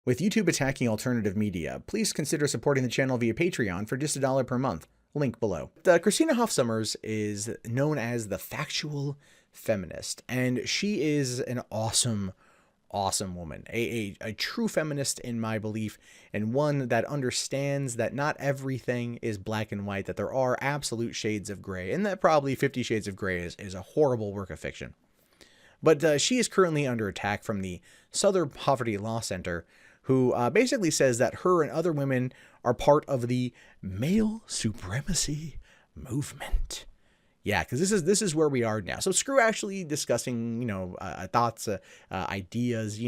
With YouTube attacking alternative media, please consider supporting the channel via Patreon for just $1 per month. Link below. Christina Hoff Sommers is known as the factual feminist, and she is an awesome woman, a true feminist in my belief, and one that understands that not everything is black and white, that there are absolute shades of gray, and that probably 50 Shades of Grey is a horrible work of fiction. But she is currently under attack from the Southern Poverty Law Center, who basically says that her and other women are part of the male supremacy movement. Yeah, because this is where we are now. So screw actually discussing, thoughts, ideas,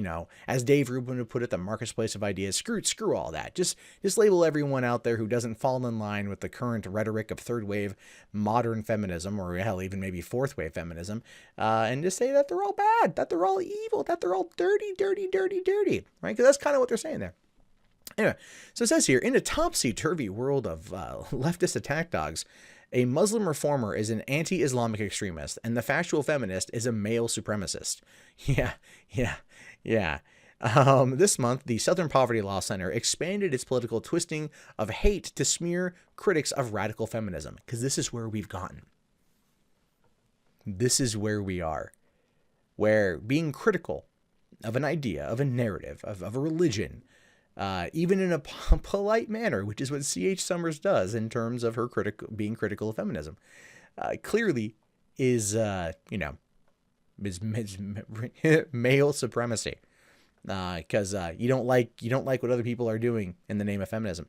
as Dave Rubin would put it, the marketplace of ideas. Screw all that. Just label everyone out there who doesn't fall in line with the current rhetoric of third wave modern feminism, or hell, even maybe fourth wave feminism, and just say that they're all bad, that they're all evil, that they're all dirty, right? Because that's kind of what they're saying there. Anyway, so it says here, in a topsy-turvy world of leftist attack dogs, a Muslim reformer is an anti-Islamic extremist, and the factual feminist is a male supremacist. Yeah. This month, the Southern Poverty Law Center expanded its political twisting of hate to smear critics of radical feminism, because this is where we've gotten. This is where we are, where being critical of an idea, of a narrative, of a religion, even in a polite manner, which is what C.H. Sommers does in terms of her being critical of feminism, clearly is male supremacy, because you don't like what other people are doing in the name of feminism.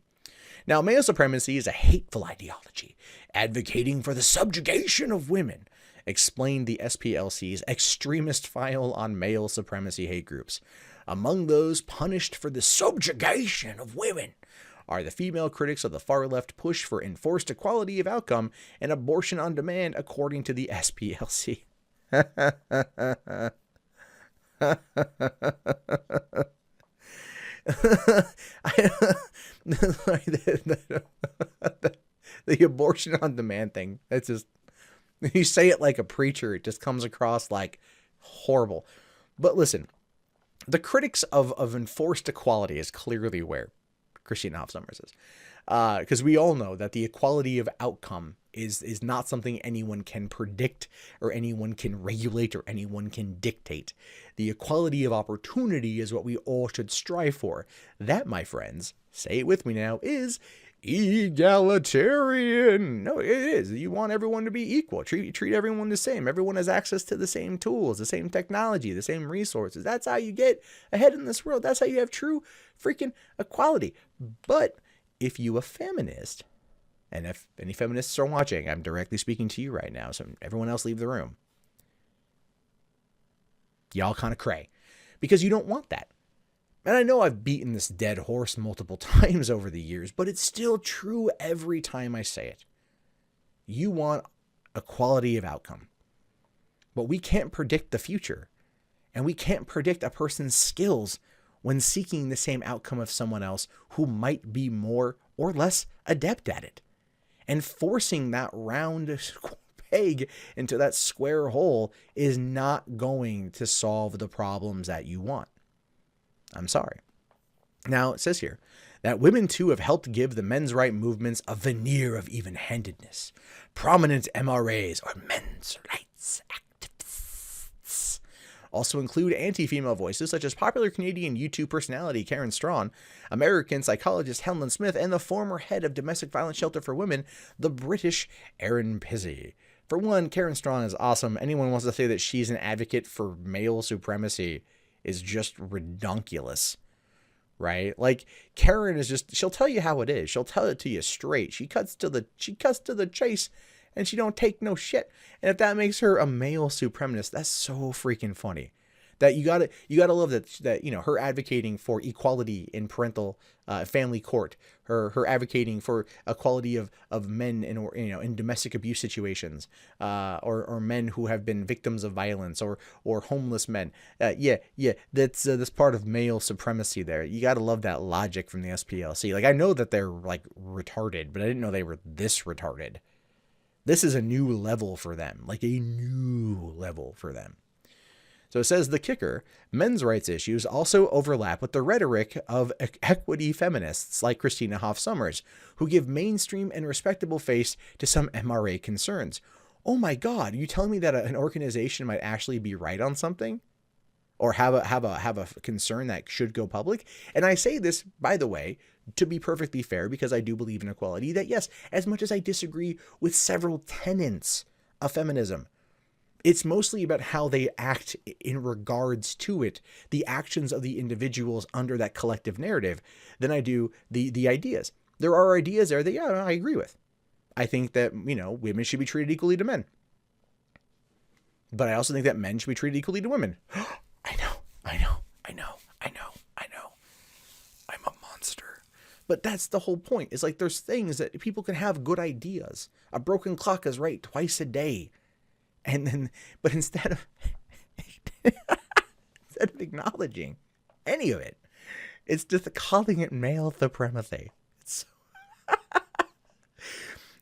Now, male supremacy is a hateful ideology advocating for the subjugation of women, explained the SPLC's extremist file on male supremacy hate groups. Among those punished for the subjugation of women are the female critics of the far-left push for enforced equality of outcome and abortion on demand, according to the SPLC. The abortion on demand thing, that's just, you say it like a preacher, it just comes across like horrible. But listen, the critics of enforced equality is clearly where Christina Hoff Sommers is. Because we all know that the equality of outcome is not something anyone can predict or anyone can regulate or anyone can dictate. The equality of opportunity is what we all should strive for. That, my friends, say it with me now, is egalitarian. No, it is. You want everyone to be equal. Treat everyone the same. Everyone has access to the same tools, the same technology, the same resources. That's how you get ahead in this world. That's how you have true freaking equality. But if you a feminist, and if any feminists are watching, I'm directly speaking to you right now, so everyone else leave the room. Y'all kind of cray, because you don't want that. And I know I've beaten this dead horse multiple times over the years, but it's still true every time I say it. You want equality of outcome. But we can't predict the future. And we can't predict a person's skills when seeking the same outcome of someone else who might be more or less adept at it. And forcing that round peg into that square hole is not going to solve the problems that you want. I'm sorry. Now, it says here that women, too, have helped give the men's right movements a veneer of even-handedness. Prominent MRAs, or men's rights activists, also include anti-female voices such as popular Canadian YouTube personality Karen Strawn, American psychologist Helen Smith, and the former head of domestic violence shelter for women, the British Erin Pizzey. For one, Karen Strawn is awesome. Anyone wants to say that she's an advocate for male supremacy is just redonkulous, right? Like, Karen is just, she'll tell you how it is. She'll tell it to you straight. She cuts to the chase, and she don't take no shit. And if that makes her a male supremacist, that's so freaking funny. That you gotta love that her advocating for equality in parental family court, her advocating for equality of men in domestic abuse situations, or men who have been victims of violence, or homeless men. That's part of male supremacy there. You gotta love that logic from the SPLC. Like, I know that they're like retarded, but I didn't know they were this retarded. This is a new level for them, like a new level for them. So it says the kicker, men's rights issues also overlap with the rhetoric of equity feminists like Christina Hoff Sommers, who give mainstream and respectable face to some MRA concerns. Oh my God, you telling me that an organization might actually be right on something? Or have a concern that should go public? And I say this, by the way, to be perfectly fair, because I do believe in equality, that yes, as much as I disagree with several tenets of feminism, it's mostly about how they act in regards to it, the actions of the individuals under that collective narrative, than I do the ideas. There are ideas there that, yeah, I agree with. I think that, women should be treated equally to men. But I also think that men should be treated equally to women. I know. I'm a monster. But that's the whole point. It's like there's things that people can have good ideas. A broken clock is right twice a day. And then, but instead of acknowledging any of it, it's just calling it male supremacy. It's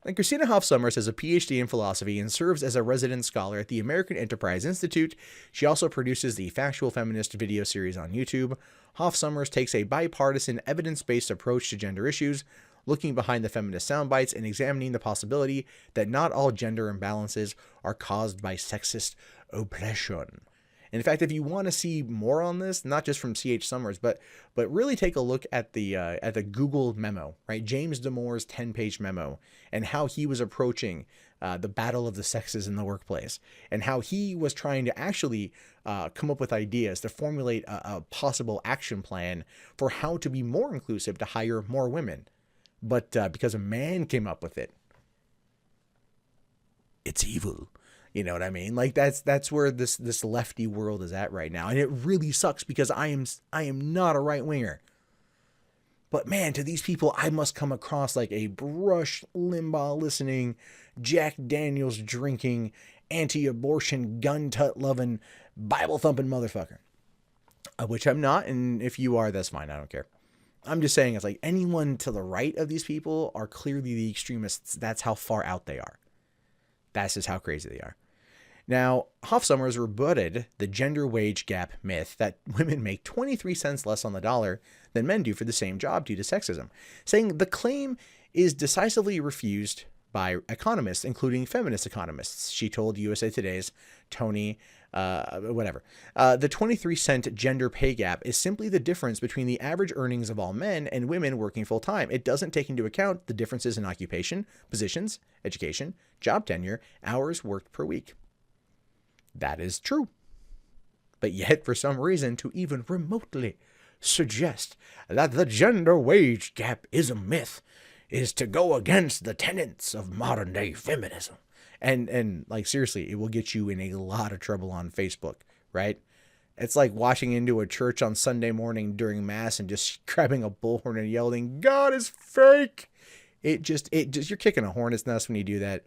And Christina Hoff Sommers has a PhD in philosophy and serves as a resident scholar at the American Enterprise Institute. She also produces the Factual Feminist video series on YouTube. Hoff Sommers takes a bipartisan, evidence-based approach to gender issues, looking behind the feminist soundbites and examining the possibility that not all gender imbalances are caused by sexist oppression. In fact, if you want to see more on this, not just from C.H. Sommers, but really take a look at the Google memo, right? James Damore's 10-page memo, and how he was approaching the battle of the sexes in the workplace, and how he was trying to actually come up with ideas to formulate a possible action plan for how to be more inclusive to hire more women. But because a man came up with it, it's evil. You know what I mean? Like that's where this lefty world is at right now. And it really sucks because I am not a right winger. But man, to these people, I must come across like a Rush Limbaugh listening, Jack Daniels drinking, anti-abortion, gun tut loving, Bible thumping motherfucker. Which I'm not. And if you are, that's fine. I don't care. I'm just saying it's like anyone to the right of these people are clearly the extremists. That's how far out they are. That's just how crazy they are. Now, Hoff Sommers rebutted the gender wage gap myth that women make 23 cents less on the dollar than men do for the same job due to sexism, saying the claim is decisively refused by economists, including feminist economists. She told USA Today's Tony, the 23-cent gender pay gap is simply the difference between the average earnings of all men and women working full-time. It doesn't take into account the differences in occupation, positions, education, job tenure, hours worked per week. That is true. But yet, for some reason, to even remotely suggest that the gender wage gap is a myth is to go against the tenets of modern-day feminism. And like, seriously, it will get you in a lot of trouble on Facebook, right? It's like walking into a church on Sunday morning during Mass and just grabbing a bullhorn and yelling, God is fake. It just, you're kicking a hornet's nest when you do that.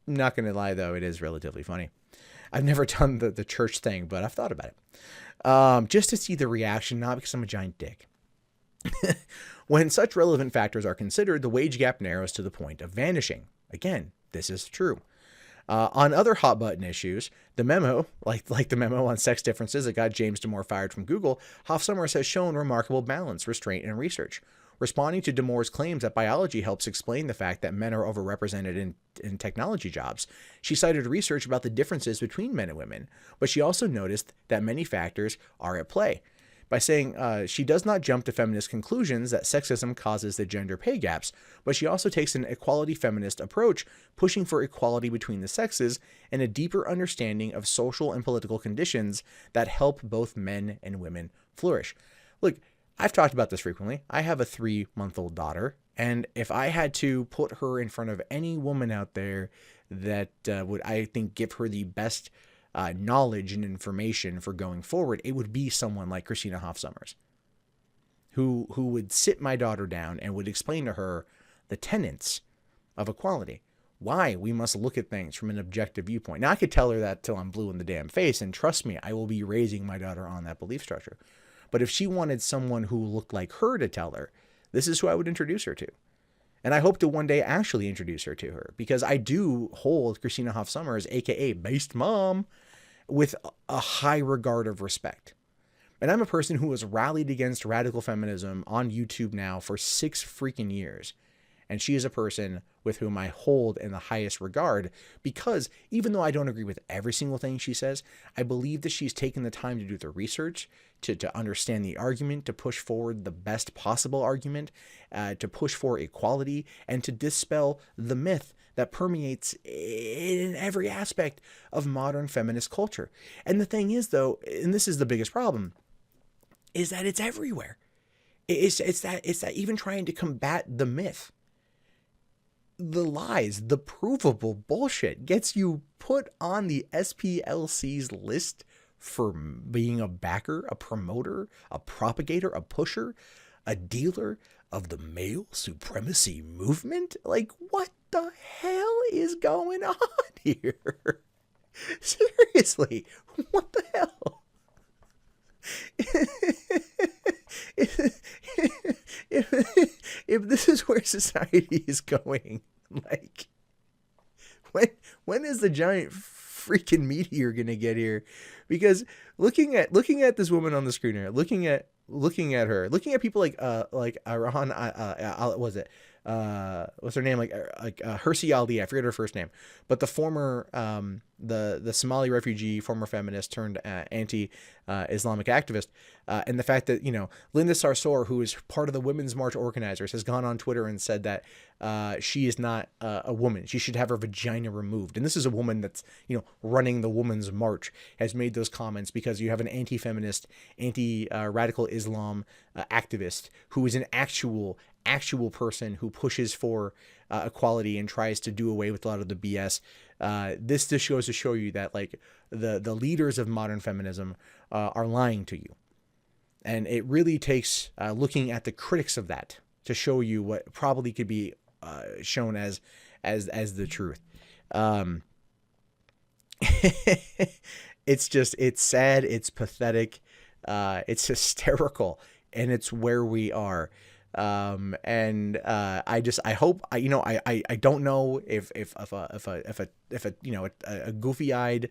I'm not going to lie, though, it is relatively funny. I've never done the church thing, but I've thought about it. Just to see the reaction, not because I'm a giant dick. When such relevant factors are considered, the wage gap narrows to the point of vanishing. Again, this is true. On other hot button issues, the memo, like the memo on sex differences that got James Damore fired from Google, Hoff Sommers has shown remarkable balance, restraint, and research. Responding to Damore's claims that biology helps explain the fact that men are overrepresented in technology jobs, she cited research about the differences between men and women, but she also noticed that many factors are at play. By saying she does not jump to feminist conclusions that sexism causes the gender pay gaps, but she also takes an equality feminist approach, pushing for equality between the sexes and a deeper understanding of social and political conditions that help both men and women flourish. Look, I've talked about this frequently. I have a 3-month-old daughter, and if I had to put her in front of any woman out there that would, I think, give her the best knowledge and information for going forward, it would be someone like Christina Hoff Sommers, who would sit my daughter down and would explain to her the tenets of equality, why we must look at things from an objective viewpoint. Now, I could tell her that till I'm blue in the damn face, and trust me, I will be raising my daughter on that belief structure. But if she wanted someone who looked like her to tell her, this is who I would introduce her to. And I hope to one day actually introduce her to her, because I do hold Christina Hoff Sommers, aka Based Mom, with a high regard of respect. And I'm a person who has rallied against radical feminism on YouTube now for 6 freaking years. And she is a person with whom I hold in the highest regard, because even though I don't agree with every single thing she says, I believe that she's taken the time to do the research, to understand the argument, to push forward the best possible argument, to push for equality, and to dispel the myth that permeates in every aspect of modern feminist culture. And the thing is, though, and this is the biggest problem, is that it's everywhere. It's that even trying to combat the myth, the lies, the provable bullshit gets you put on the SPLC's list for being a backer, a promoter, a propagator, a pusher, a dealer of the male supremacy movement. Like, what the hell is going on here? Seriously, what the hell? If this is where society is going, like, when is the giant freaking meteor gonna get here? Because looking at this woman on the screen here, looking at her, looking at people like Iran, was it what's her name, like Hirsi Ali, I forget her first name, but the former the Somali refugee, former feminist turned anti-Islamic activist, and the fact that, you know, Linda Sarsour, who is part of the Women's March organizers, has gone on Twitter and said that she is not a woman. She should have her vagina removed. And this is a woman that's, you know, running the Women's March, has made those comments because you have an anti-feminist, anti-radical Islam activist who is an actual person who pushes for equality and tries to do away with a lot of the BS. This just goes to show you that, like, the leaders of modern feminism are lying to you. And it really takes looking at the critics of that to show you what probably could be shown as the truth. It's sad, it's pathetic, it's hysterical, and it's where we are. I hope, I don't know if a goofy-eyed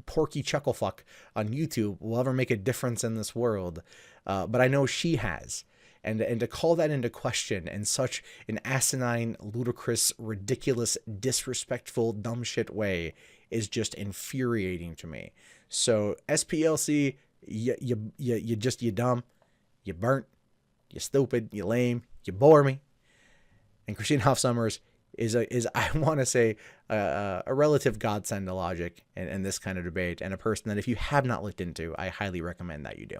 porky chucklefuck on YouTube will ever make a difference in this world, but I know she has. And to call that into question in such an asinine, ludicrous, ridiculous, disrespectful, dumb shit way is just infuriating to me. So SPLC, you dumb, you burnt, you stupid, you lame, you bore me. And Christina Hoff Sommers is I want to say a relative godsend to logic and this kind of debate, and a person that if you have not looked into, I highly recommend that you do.